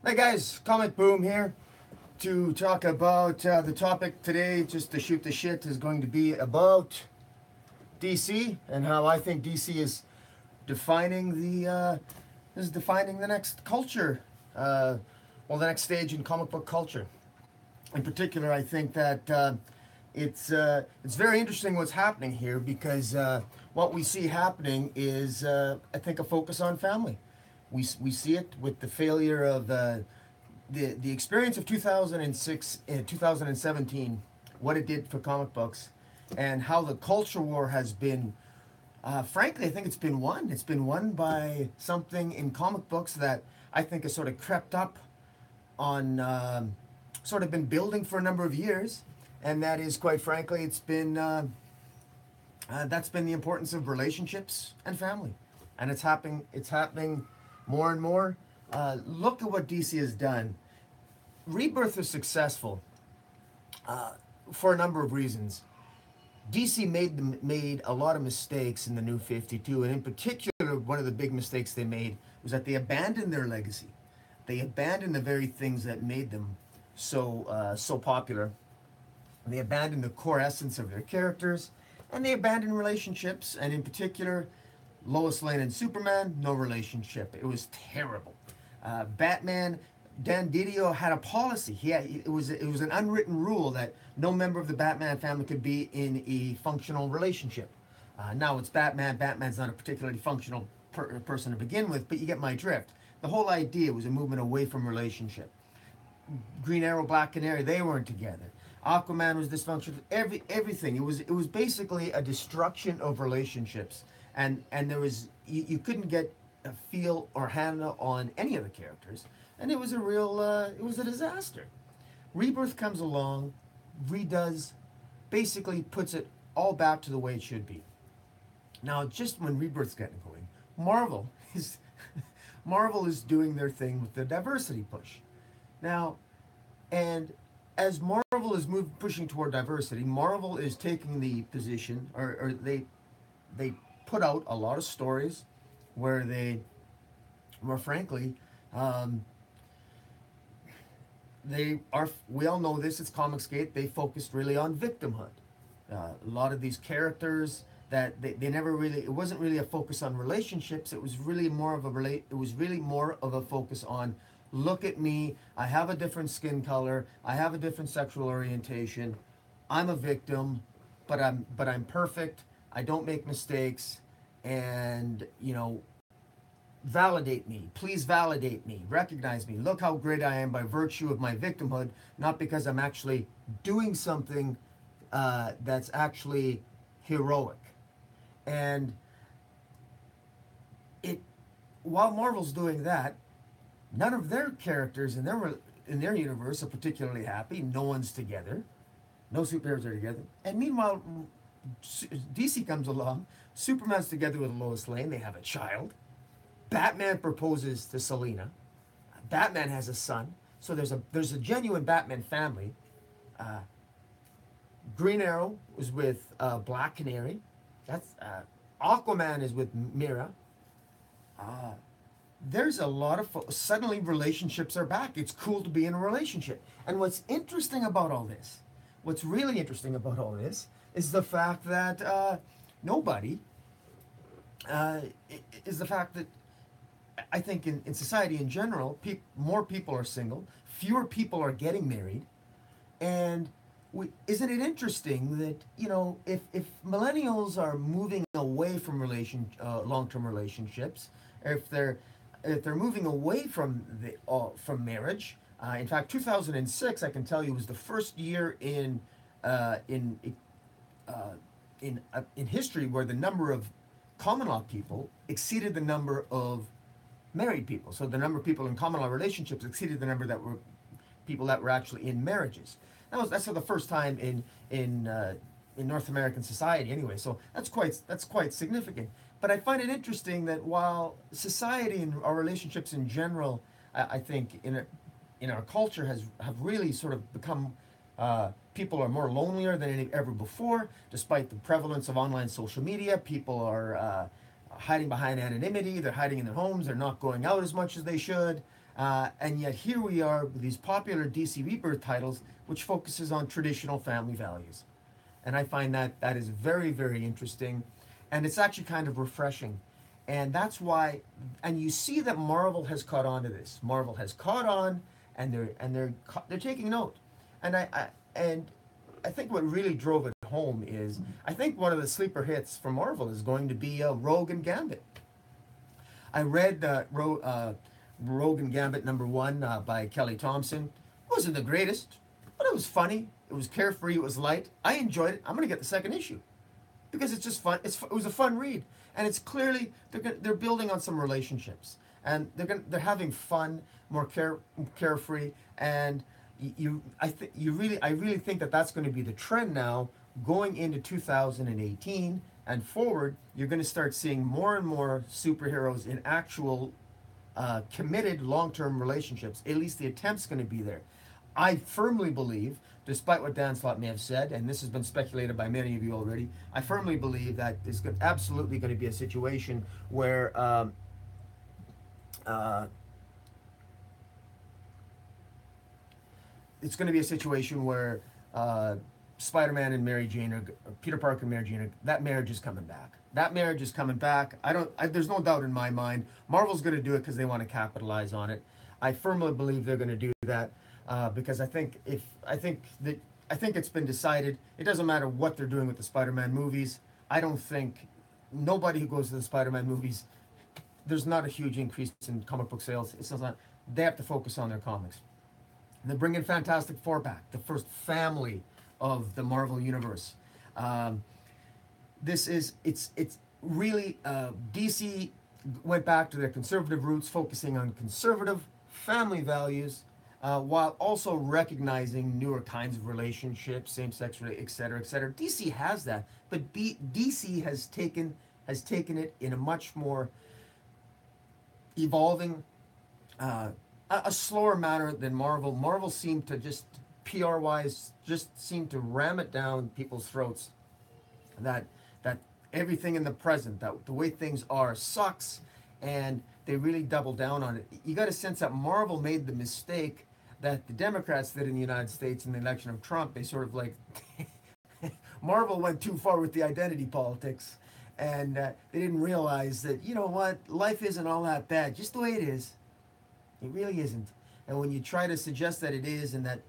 Hey guys, Comic Boom here to talk about the topic today. Just to shoot the shit is going to be about DC and how I think DC is defining the next culture, the next stage in comic book culture. In particular, I think that it's very interesting what's happening here because what we see happening is I think a focus on family. We see it with the failure of the experience of 2006 and 2017, what it did for comic books, and how the culture war has been. Frankly, I think it's been won. It's been won by something in comic books that I think has sort of crept up on, sort of been building for a number of years, and that is, quite frankly, it's been that's been the importance of relationships and family, and it's happening. It's happening more and more. Look at what DC has done. Rebirth was successful for a number of reasons. DC made a lot of mistakes in the New 52, and in particular, one of the big mistakes they made was that they abandoned their legacy. They abandoned the very things that made them so popular. They abandoned the core essence of their characters, and they abandoned relationships, and in particular, Lois Lane and Superman, no relationship. It was terrible. Batman, Dan Didio had a policy. It was an unwritten rule that no member of the Batman family could be in a functional relationship. Now it's Batman. Batman's not a particularly functional person to begin with, but you get my drift. The whole idea was a movement away from relationship. Green Arrow, Black Canary, they weren't together. Aquaman was dysfunctional. Everything. It was basically a destruction of relationships, and there was you couldn't get a feel or handle on any of the characters, and it was a real it was a disaster. Rebirth comes along, redoes, basically puts it all back to the way it should be. Now, just when Rebirth's getting going, Marvel is Marvel is doing their thing with the diversity push. Now, and as Marvel is pushing toward diversity, Marvel is taking the position, or they put out a lot of stories where more frankly, they are. We all know this. It's Comicsgate. They focused really on victimhood. A lot of these characters that they never really. It wasn't really a focus on relationships. It was really more of a It was really more of a focus on. Look at me. I have a different skin color. I have a different sexual orientation. I'm a victim, but I'm perfect. I don't make mistakes, and validate me. Please validate me. Recognize me. Look how great I am by virtue of my victimhood, not because I'm actually doing something that's actually heroic. And it while Marvel's doing that, none of their characters in their universe are particularly happy. No one's together. No superheroes are together. And meanwhile, DC comes along. Superman's together with Lois Lane. They have a child. Batman proposes to Selina. Batman has a son. So there's a genuine Batman family. Green Arrow was with Black Canary. That's Aquaman is with Mera. There's a lot of suddenly relationships are back. It's cool to be in a relationship. And what's interesting about all this, what's really interesting about all this, is the fact that nobody is the fact that I think in society in general, more people are single, fewer people are getting married, and isn't it interesting that if millennials are moving away from long-term relationships, if they're moving away from marriage. In fact, 2006, I can tell you, was the first year in history where the number of common law people exceeded the number of married people. So the number of people in common law relationships exceeded the number that were people that were actually in marriages. That's for the first time in North American society, anyway. So that's quite significant. But I find it interesting that while society and our relationships in general, I think in our culture have really sort of become people are more lonelier than ever before, despite the prevalence of online social media. People are hiding behind anonymity. They're hiding in their homes. They're not going out as much as they should. And yet here we are with these popular DC Rebirth titles, which focuses on traditional family values. And I find that that is very, very interesting. And it's actually kind of refreshing. And that's why, and you see that Marvel has caught on to this. Marvel has caught on, and they're taking note. And I think what really drove it home is, I think one of the sleeper hits for Marvel is going to be Rogue and Gambit. I read Rogue and Gambit #1 by Kelly Thompson. It wasn't the greatest, but it was funny. It was carefree. It was light. I enjoyed it. I'm going to get the second issue because it's just fun. It was a fun read, and it's clearly they're building on some relationships, and they're having fun, more carefree, and I really think that that's going to be the trend now going into 2018 and forward. You're going to start seeing more and more superheroes in actual committed long-term relationships. At least the attempt's going to be there. I firmly believe, despite what Dan Slott may have said, and this has been speculated by many of you already, I firmly believe that there's absolutely going to be a situation where it's going to be a situation where Spider-Man and Mary Jane, or Peter Parker and Mary Jane, that marriage is coming back. That marriage is coming back. There's no doubt in my mind. Marvel's going to do it because they want to capitalize on it. I firmly believe they're going to do that because I think it's been decided. It doesn't matter what they're doing with the Spider-Man movies. I don't think nobody who goes to the Spider-Man movies, there's not a huge increase in comic book sales. It's not. They have to focus on their comics. And they're bringing Fantastic Four back, the first family of the Marvel Universe. It's really, DC went back to their conservative roots, focusing on conservative family values, while also recognizing newer kinds of relationships, same-sex, et cetera, et cetera. DC has that, but DC has taken it in a much more evolving, a slower manner than Marvel. Marvel seemed to just PR-wise just seem to ram it down people's throats that everything in the present, that the way things are sucks, and they really double down on it. You got a sense that Marvel made the mistake that the Democrats did in the United States in the election of Trump. They sort of like Marvel went too far with the identity politics, and they didn't realize that, you know what, life isn't all that bad, just the way it is. It really isn't. And when you try to suggest that it is, and that,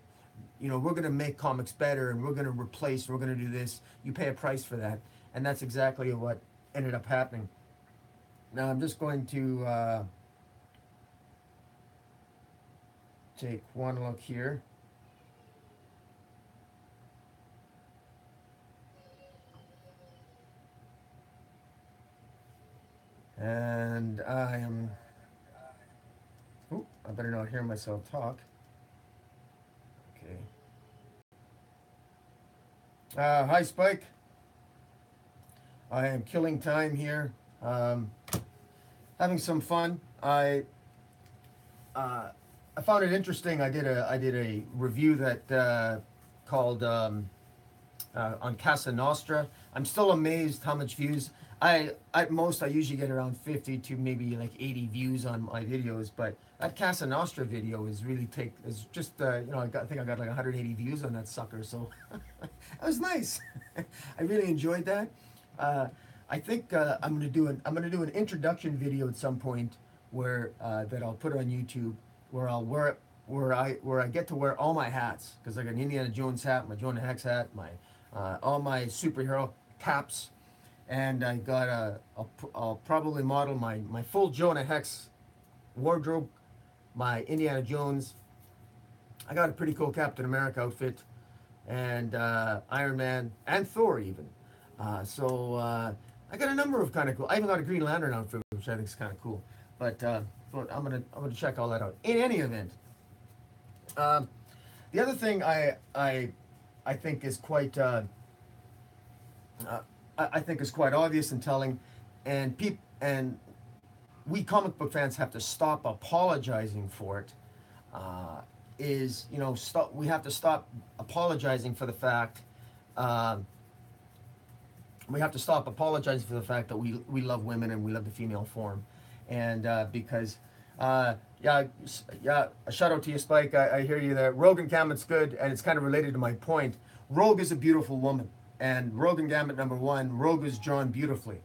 you know, we're going to make comics better, and we're going to replace, we're going to do this, you pay a price for that. And that's exactly what ended up happening. Now I'm just going to take one look here. And I better not hear myself talk. Okay. Hi, Spike. I am killing time here, having some fun. I found it interesting. I did a review that called on Casa Nostra. I'm still amazed how much views. At most I usually get around 50 to maybe like 80 views on my videos, but that Casa Nostra video is really is just you know, I think I got like 180 views on that sucker, so that was nice. I really enjoyed that. I think I'm gonna do an introduction video at some point where that I'll put on YouTube, where I get to wear all my hats, because I got an Indiana Jones hat, my Jonah Hex hat, my all my superhero caps, and I got I'll probably model my full Jonah Hex wardrobe, my Indiana Jones. I got a pretty cool Captain America outfit, and Iron Man, and Thor even. So I got a number of kind of cool. I even got a Green Lantern outfit, which I think is kind of cool. But I'm gonna check all that out. In any event, the other thing I think is quite I think is quite obvious and telling, and we comic book fans have to stop apologizing for it. Is, you know, we have to stop apologizing for the fact. We have to stop apologizing for the fact that we love women and we love the female form, and because Yeah. A shout out to you, Spike. I hear you there. Rogue and Gambit's good, and it's kind of related to my point. Rogue is a beautiful woman, and Rogue and Gambit number one. Rogue is drawn beautifully.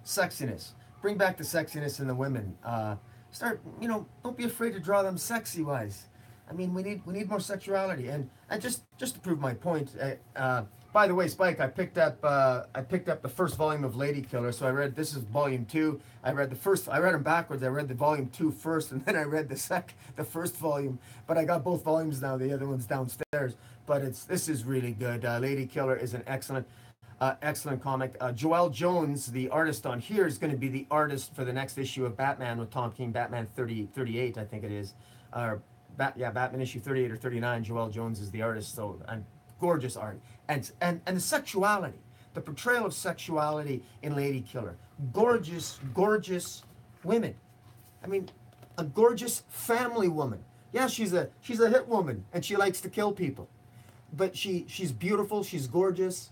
Sexiness. Bring back the sexiness in the women. Don't be afraid to draw them sexy wise. I mean, we need more sexuality, and just to prove my point. By the way, Spike, I picked up the first volume of Lady Killer. So I read, this is volume two. I read the first. I read them backwards. I read the volume two first, and then I read the first volume. But I got both volumes now. The other one's downstairs. But this is really good. Lady Killer is an excellent comic. Joelle Jones, the artist on here, is going to be the artist for the next issue of Batman with Tom King, Batman 38, I think it is. Batman issue 38 or 39. Joelle Jones is the artist, so gorgeous art. And the sexuality, the portrayal of sexuality in Lady Killer. Gorgeous women. I mean, a gorgeous family woman. Yeah, she's a hit woman, and she likes to kill people. But she's beautiful, she's gorgeous.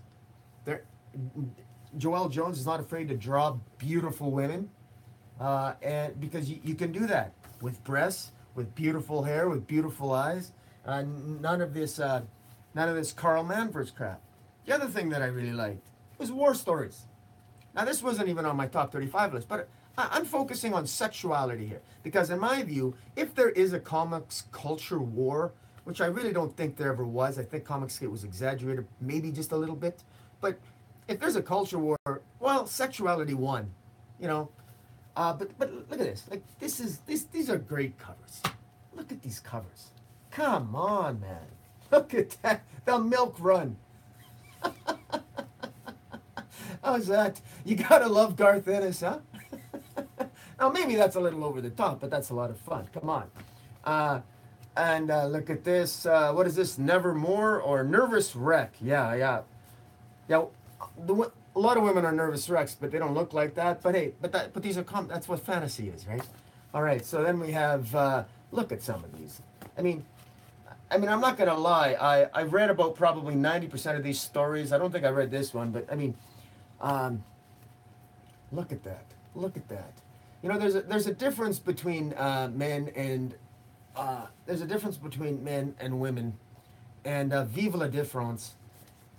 Joelle Jones is not afraid to draw beautiful women, and because you can do that with breasts, with beautiful hair, with beautiful eyes. None of this Carl Manfred's crap. The other thing that I really liked was war stories. Now this wasn't even on my top 35 list, but I'm focusing on sexuality here because, in my view, if there is a comics culture war, which I really don't think there ever was, I think comics it was exaggerated, maybe just a little bit, but if there's a culture war, well, sexuality won, you know. But look at this. Like these are great covers. Look at these covers. Come on, man. Look at that. The milk run. How's that? You gotta love Garth Ennis, huh? Now maybe that's a little over the top, but that's a lot of fun. Come on. And look at this. What is this? Nevermore or Nervous Wreck? Yeah. A lot of women are nervous wrecks, but they don't look like that. But hey, but these are that's what fantasy is, right? All right. So then we have look at some of these. I mean, I'm not gonna lie. I've read about probably 90% of these stories. I don't think I read this one, but I mean, look at that. Look at that. You know, there's a difference between men and women, and vive la différence.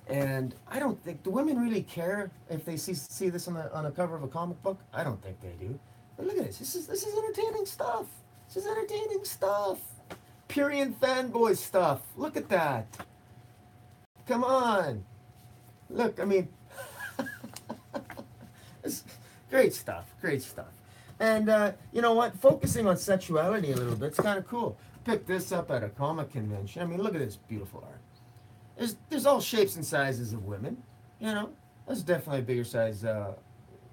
And I don't think, do women really care if they see this on a cover of a comic book? I don't think they do. But look at this. This is entertaining stuff. This is entertaining stuff. Purian fanboy stuff. Look at that. Come on. Look, I mean, it's great stuff. Great stuff. And you know what? Focusing on sexuality a little bit, it's kind of cool. Picked this up at a comic convention. I mean, look at this beautiful art. There's all shapes and sizes of women, you know. That's definitely a bigger size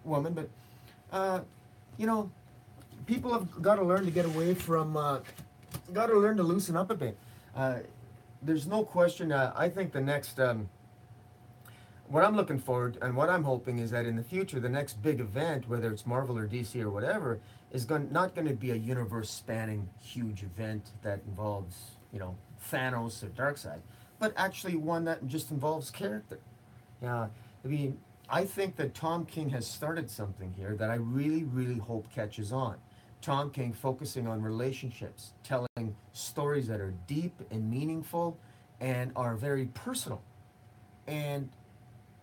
woman, but you know, people have got to learn to get away from, got to learn to loosen up a bit. There's no question. I think the next, what I'm looking forward and what I'm hoping is that in the future, the next big event, whether it's Marvel or DC or whatever, is not going to be a universe-spanning huge event that involves, you know, Thanos or Darkseid, but actually one that just involves character. Yeah, I mean, I think that Tom King has started something here that I really, really hope catches on. Tom King focusing on relationships, telling stories that are deep and meaningful and are very personal. And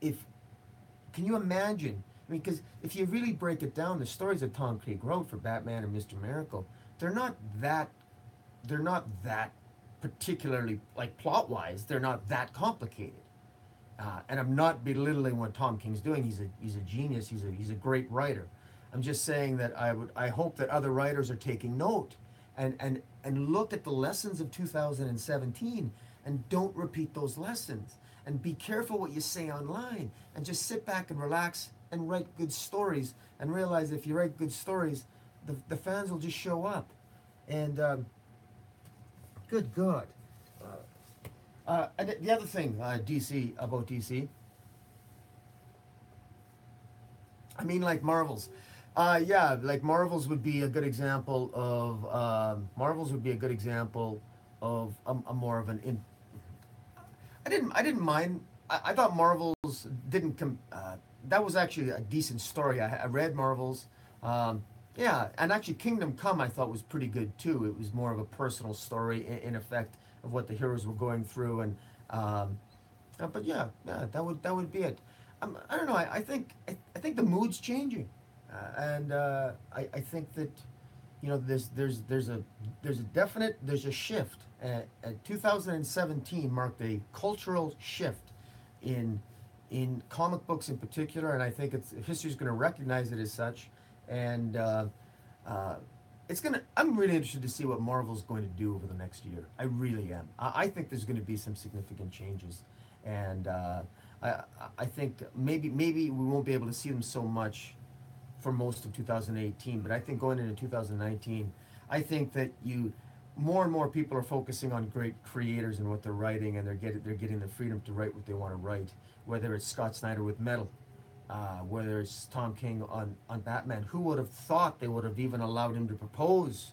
can you imagine? I mean, because if you really break it down, the stories that Tom King wrote for Batman and Mr. Miracle, they're not that particularly, like, plot-wise, they're not that complicated. And I'm not belittling what Tom King's doing. He's a genius. He's a great writer. I'm just saying that I hope that other writers are taking note and look at the lessons of 2017 and don't repeat those lessons. And be careful what you say online, and just sit back and relax and write good stories, and realize if you write good stories, the fans will just show up. And good God. And the other thing, DC, about DC, I mean, like Marvels. Yeah, like Marvels would be a good example of, a more of an, I didn't mind, I thought Marvels didn't that was actually a decent story. I read Marvels, Yeah, and actually, Kingdom Come I thought was pretty good too. It was more of a personal story in effect of what the heroes were going through, and um, but yeah, yeah, that would be it. I don't know. I think the mood's changing, and I think that there's a shift. 2017 marked a cultural shift in comic books in particular, and I think history's going to recognize it as such. And uh, it's gonna. I'm really interested to see what Marvel's going to do over the next year. I really am. I think there's going to be some significant changes, and I I think maybe we won't be able to see them so much for most of 2018. But I think going into 2019, I think that more and more people are focusing on great creators and what they're writing, and they're getting the freedom to write what they want to write. Whether it's Scott Snyder with Metal, whether it's Tom King on Batman. Who would have thought they would have even allowed him to propose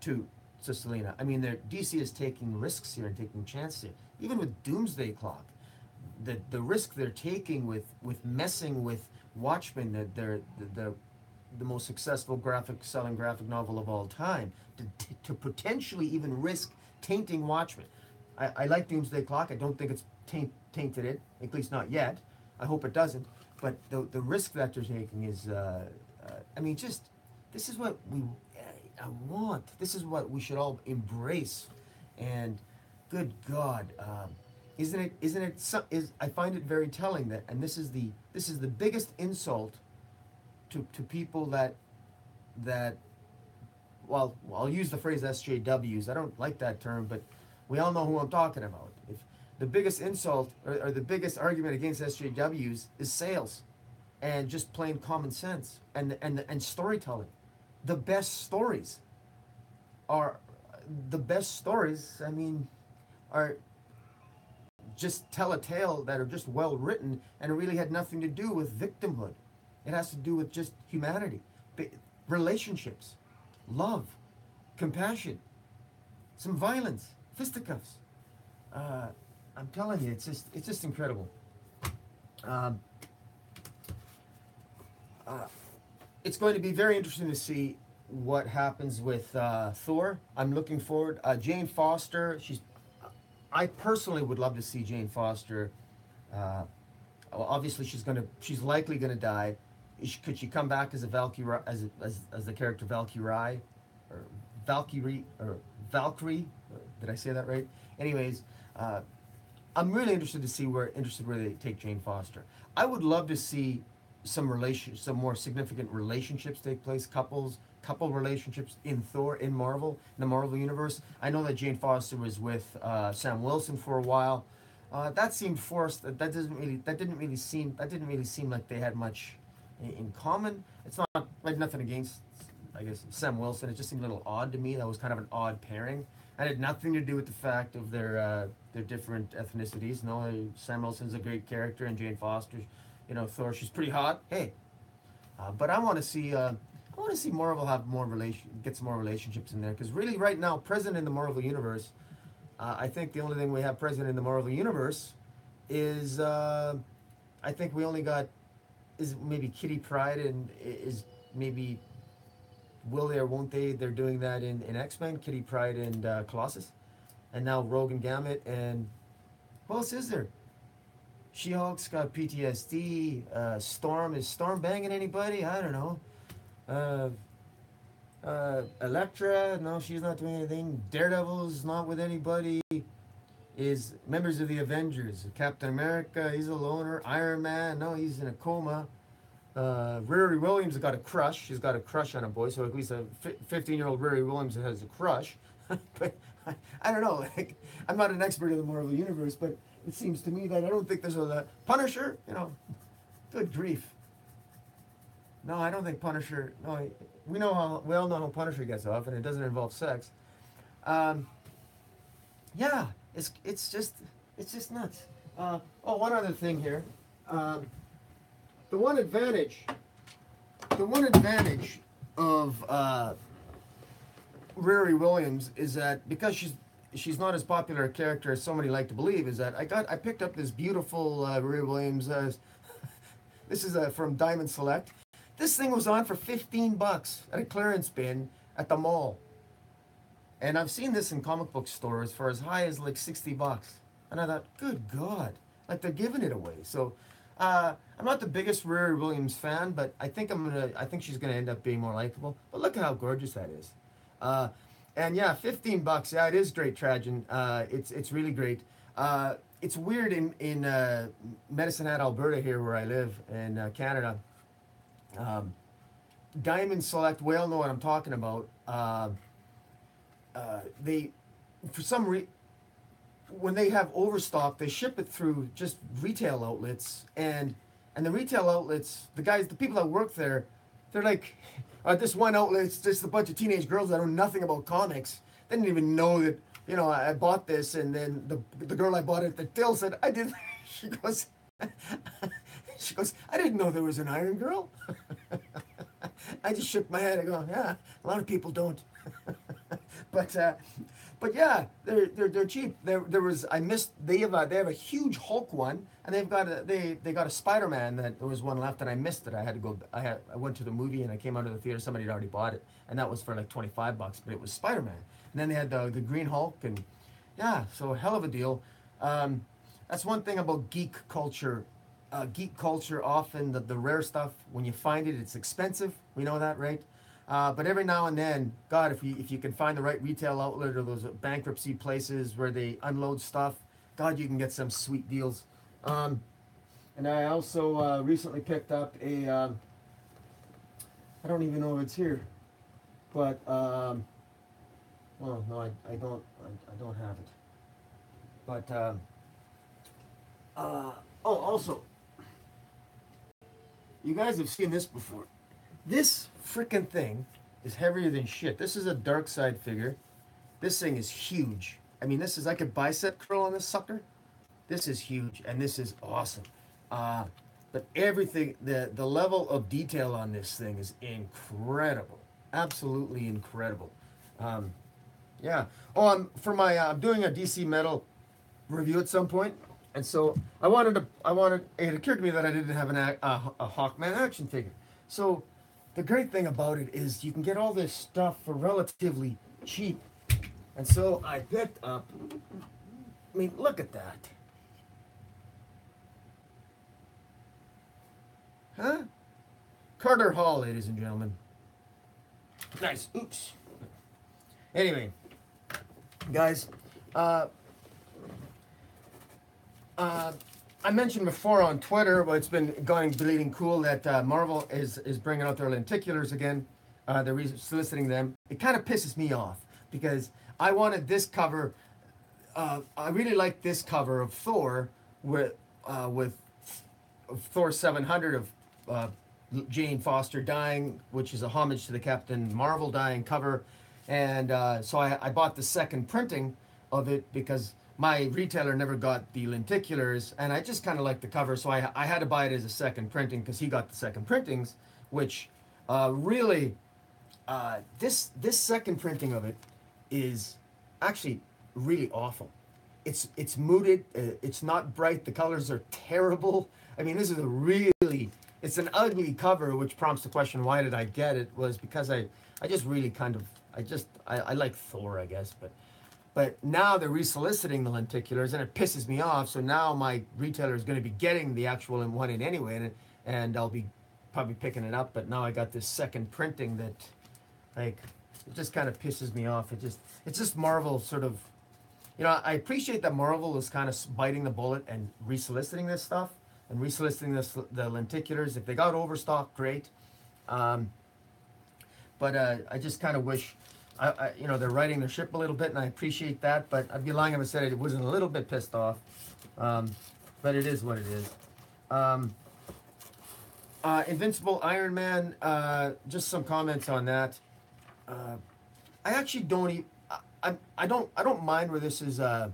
to Selina? I mean, DC is taking risks here and taking chances here. Even with Doomsday Clock, the risk they're taking with messing with Watchmen, that they're the most successful selling graphic novel of all time, to potentially even risk tainting Watchmen. I like Doomsday Clock. I don't think it's tainted it, at least not yet. I hope it doesn't. But the risk that they're taking is, I mean, just this is what I want. This is what we should all embrace. And good God, isn't it? I find it very telling that, and this is the biggest insult to people that well, I'll use the phrase SJWs. I don't like that term, but we all know who I'm talking about. If the biggest insult or the biggest argument against SJWs is sales and just plain common sense and storytelling. The best stories are I mean, are just tell a tale that are just well written, and it really had nothing to do with victimhood. It has to do with just humanity, relationships, love, compassion, some violence, fisticuffs. I'm telling you, it's just incredible. Um, it's going to be very interesting to see what happens with Thor. I'm looking forward. Jane Foster. I personally would love to see Jane Foster. Well, obviously, she's likely gonna die. Could she come back as a Valkyrie, as the character Valkyrie, or Valkyrie? Did I say that right? Anyways, I'm really interested where they take Jane Foster. I would love to see some more significant relationships take place, couple relationships in in the Marvel universe. I know that Jane Foster was with Sam Wilson for a while. That seemed forced. That didn't really seem like they had much in common. It's not like nothing against, I guess, Sam Wilson. It just seemed a little odd to me. That was kind of an odd pairing. And it had nothing to do with the fact of their different ethnicities. No, Sam Wilson's a great character, and Jane Foster, Thor, she's pretty hot. Hey, but I want to see Marvel get some more relationships in there, because really right now, present in the Marvel universe, I think the only thing we have present in the Marvel universe is I think we only got is maybe Kitty Pryde, and is maybe will they or won't they? They're doing that in X-Men, Kitty Pryde and Colossus, and now Rogue and Gambit, and who else is there? She-Hulk's got PTSD. Is Storm banging anybody? I don't know. Elektra, no, she's not doing anything. Daredevil's not with anybody. Is members of the Avengers. Captain America, he's a loner. Iron Man, no, he's in a coma. Riri Williams has got a crush. She's got a crush on a boy, so at least a 15-year-old Riri Williams has a crush. But I don't know. Like, I'm not an expert in the Marvel universe, but it seems to me that I don't think there's a Punisher. Good grief. No, I don't think Punisher. No, we all know how Punisher gets off, and it doesn't involve sex. Yeah, it's just nuts. One other thing here. The one advantage of Riri Williams is that, because she's not as popular a character as so many like to believe, is that I picked up this beautiful Riri Williams. This is from Diamond Select. This thing was on for 15 bucks at a clearance bin at the mall. And I've seen this in comic book stores for as high as like 60 bucks. And I thought, good God, like they're giving it away. So I'm not the biggest Riri Williams fan, but I think I think she's gonna end up being more likable. But look at how gorgeous that is. And yeah, 15 bucks. Yeah, it is great, Trajan. It's really great. It's weird in Medicine Hat, Alberta, here where I live in Canada. Diamond Select, we all know what I'm talking about. They, for some reason, when they have overstock, they ship it through just retail outlets, and the retail outlets, the people that work there, they're like, this one outlet, it's just a bunch of teenage girls that know nothing about comics. They didn't even know that, I bought this, and then the girl I bought it at the till said, I didn't, she goes, I didn't know there was an Iron Girl. I just shook my head. I go, yeah, a lot of people don't. But yeah, they're cheap. They have a huge Hulk one, and they got a Spider-Man that there was one left, and I missed it. I went to the movie and I came out of the theater. Somebody had already bought it, and that was for like 25 bucks, but it was Spider-Man. And then they had the Green Hulk, and yeah, so hell of a deal. That's one thing about geek culture. Geek culture, often the rare stuff, when you find it, it's expensive. We know that, right? But every now and then, God, if you can find the right retail outlet or those bankruptcy places where they unload stuff, God, you can get some sweet deals. And I also recently picked up I don't even know if it's here, but well, no, I don't have it. But also, you guys have seen this before. This freaking thing is heavier than shit. This is a dark side figure. This thing is huge. I mean, this is like a bicep curl on this sucker. This is huge, and this is awesome. But everything, the level of detail on this thing is incredible. Absolutely incredible. Yeah. Oh, I'm doing a DC Metal review at some point, and so it occurred to me that I didn't have a Hawkman action figure. So the great thing about it is you can get all this stuff for relatively cheap. And so I picked up, I mean, look at that. Huh? Carter Hall, ladies and gentlemen. Nice. Oops. Anyway, guys, I mentioned before on Twitter, well, it's been bleeding cool that Marvel is bringing out their lenticulars again. They're soliciting them. It kind of pisses me off because I wanted this cover. I really like this cover of Thor with Thor 700 of Jane Foster dying, which is a homage to the Captain Marvel dying cover. And so I bought the second printing of it because my retailer never got the lenticulars, and I just kind of like the cover, so I had to buy it as a second printing because he got the second printings, which really, this second printing of it is actually really awful. It's muted. It's not bright. The colors are terrible. I mean, this is it's an ugly cover, which prompts the question, why did I get it? Was because I just really I like Thor, I guess, but now they're resoliciting the lenticulars, and it pisses me off. So now my retailer is going to be getting the actual one in anyway, and I'll be probably picking it up. But now I got this second printing that, like, it just kind of pisses me off. It's just Marvel sort of, I appreciate that Marvel is kind of biting the bullet and resoliciting this stuff and resoliciting the lenticulars. If they got overstock, great. But I just kind of wish. They're riding their ship a little bit, and I appreciate that, but I'd be lying if I said it wasn't a little bit pissed off. But it is what it is. Invincible Iron Man, just some comments on that. I actually don't I don't mind where this is I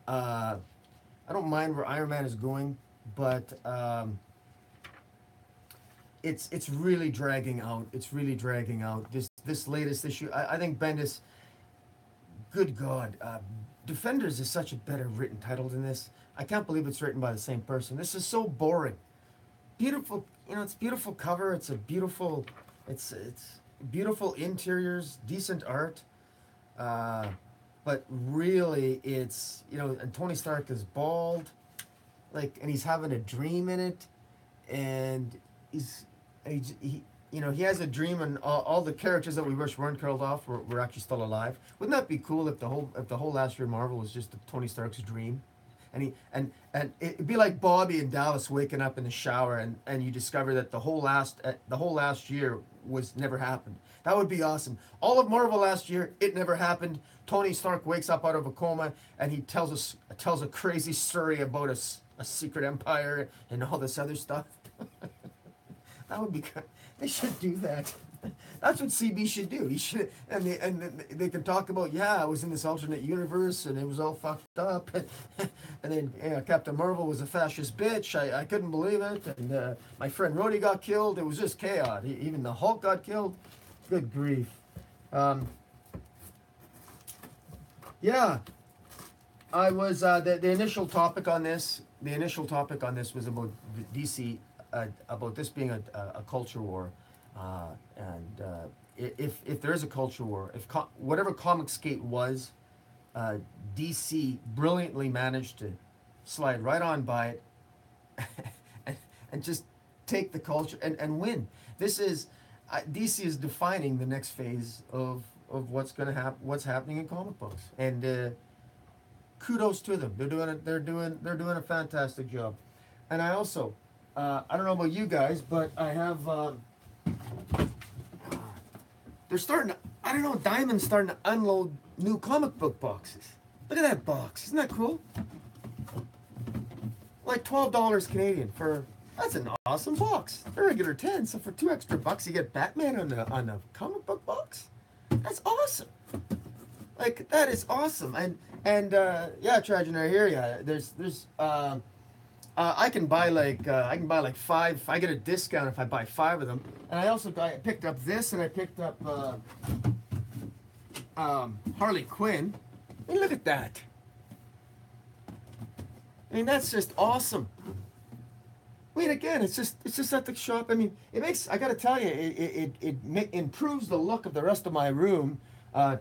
don't mind where Iron Man is going, but it's really dragging out. It's really dragging out. This latest issue, I think Bendis, good God, Defenders is such a better written title than this. I can't believe it's written by the same person. This is so boring. beautiful. You know, it's beautiful cover. It's a beautiful. It's beautiful interiors, decent art. Uh, but really, it's, you know, and Tony Stark is bald, like, and he's having a dream in it, and he's he you know, he has a dream, and all the characters that we wish weren't killed off were actually still alive. Wouldn't that be cool if the whole last year Marvel was just Tony Stark's dream? And it'd be like Bobby and Dallas waking up in the shower, and you discover that the whole last year was never happened. That would be awesome. All of Marvel last year, it never happened. Tony Stark wakes up out of a coma, and he tells a crazy story about a secret empire and all this other stuff. That would be good. They should do that. That's what CB should do. He should, and they can talk about, yeah, I was in this alternate universe and it was all fucked up, and then, yeah, Captain Marvel was a fascist bitch. I couldn't believe it, and my friend Rhodey got killed. It was just chaos. Even the Hulk got killed. Good grief. Yeah, I was the initial topic on this. The initial topic on this was about DC, about this being a culture war. If there is a culture war, whatever Comicsgate was, DC brilliantly managed to slide right on by it and just take the culture and win. This is DC is defining the next phase of what's going to happen, what's happening in comic books, and kudos to them. They're doing a fantastic job. And I also, I don't know about you guys, but I have. They're starting to, I don't know, Diamond's starting to unload new comic book boxes. Look at that box. Isn't that cool? Like $12 Canadian for, that's an awesome box. They're regular 10, so for $2 you get Batman on the comic book box. That's awesome. Like, that is awesome. And yeah, Trajan, I hear ya. There's I can buy like 5. I get a discount if I buy 5 of them. And I picked up this, and I picked up Harley Quinn. I mean, look at that. I mean, that's just awesome. Wait, again, it's just at the shop. I mean, I gotta tell you, it improves the look of the rest of my room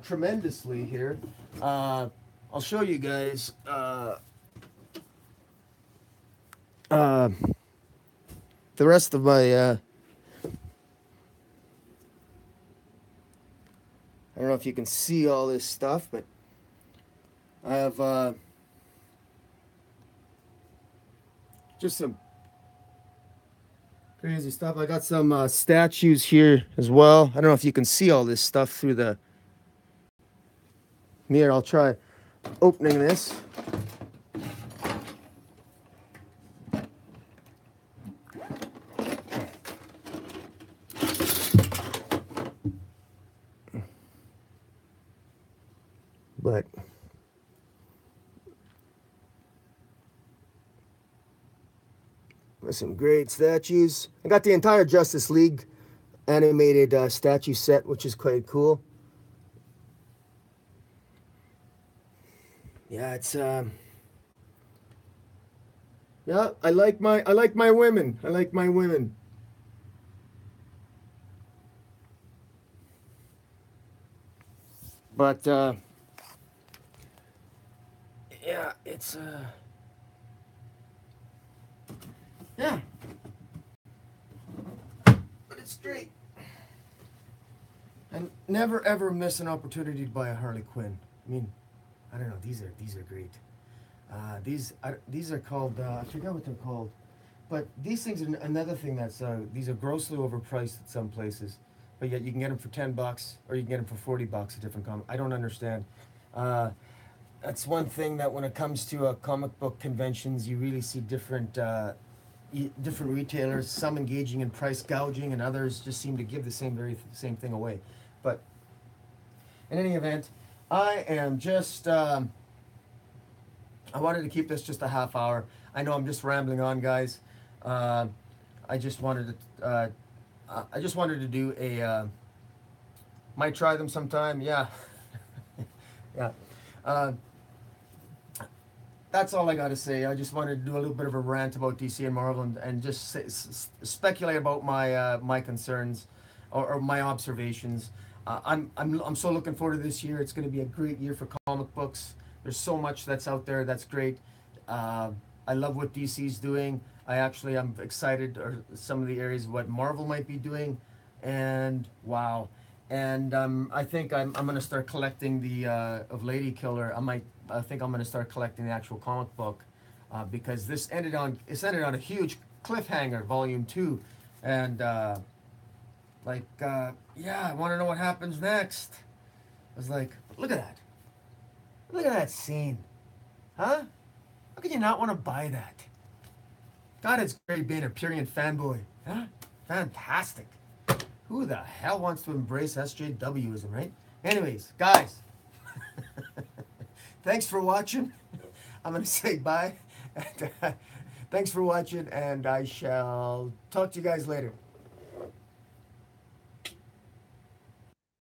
tremendously here. I'll show you guys. The rest of my I don't know if you can see all this stuff, but I have just some crazy stuff. I got some statues here as well. I don't know if you can see all this stuff through the mirror. I'll try opening this. But there's some great statues. I got the entire Justice League animated statue set, which is quite cool. Yeah, it's yeah, I like my women. I like my women. But yeah, it's yeah. But it's great. And never ever miss an opportunity to buy a Harley Quinn. I mean, I don't know, these are great. These are called I forget what they're called. But these things are another thing that's these are grossly overpriced at some places. But yet you can get them for $10 or you can get them for $40 at different comic. I don't understand. That's one thing that when it comes to comic book conventions, you really see different retailers. Some engaging in price gouging, and others just seem to give the same thing away. But in any event, I am just. I wanted to keep this just a half hour. I know I'm just rambling on, guys. I just wanted to do a. Might try them sometime. Yeah. Yeah. that's all I got to say. I just wanted to do a little bit of a rant about DC and Marvel, and just speculate about my concerns, or my observations. I'm so looking forward to this year. It's going to be a great year for comic books. There's so much that's out there that's great. I love what DC's doing. I'm excited, or some of the areas of what Marvel might be doing, and wow. And I think I'm gonna start collecting the of Lady Killer. I think I'm gonna start collecting the actual comic book, because it's ended on a huge cliffhanger, volume 2, and yeah, I want to know what happens next. I was like, look at that scene, huh? How could you not want to buy that? God, it's great being a Purian fanboy, huh? Fantastic. Who the hell wants to embrace SJWism, right? Anyways, guys, thanks for watching. I'm going to say bye. Thanks for watching, and I shall talk to you guys later.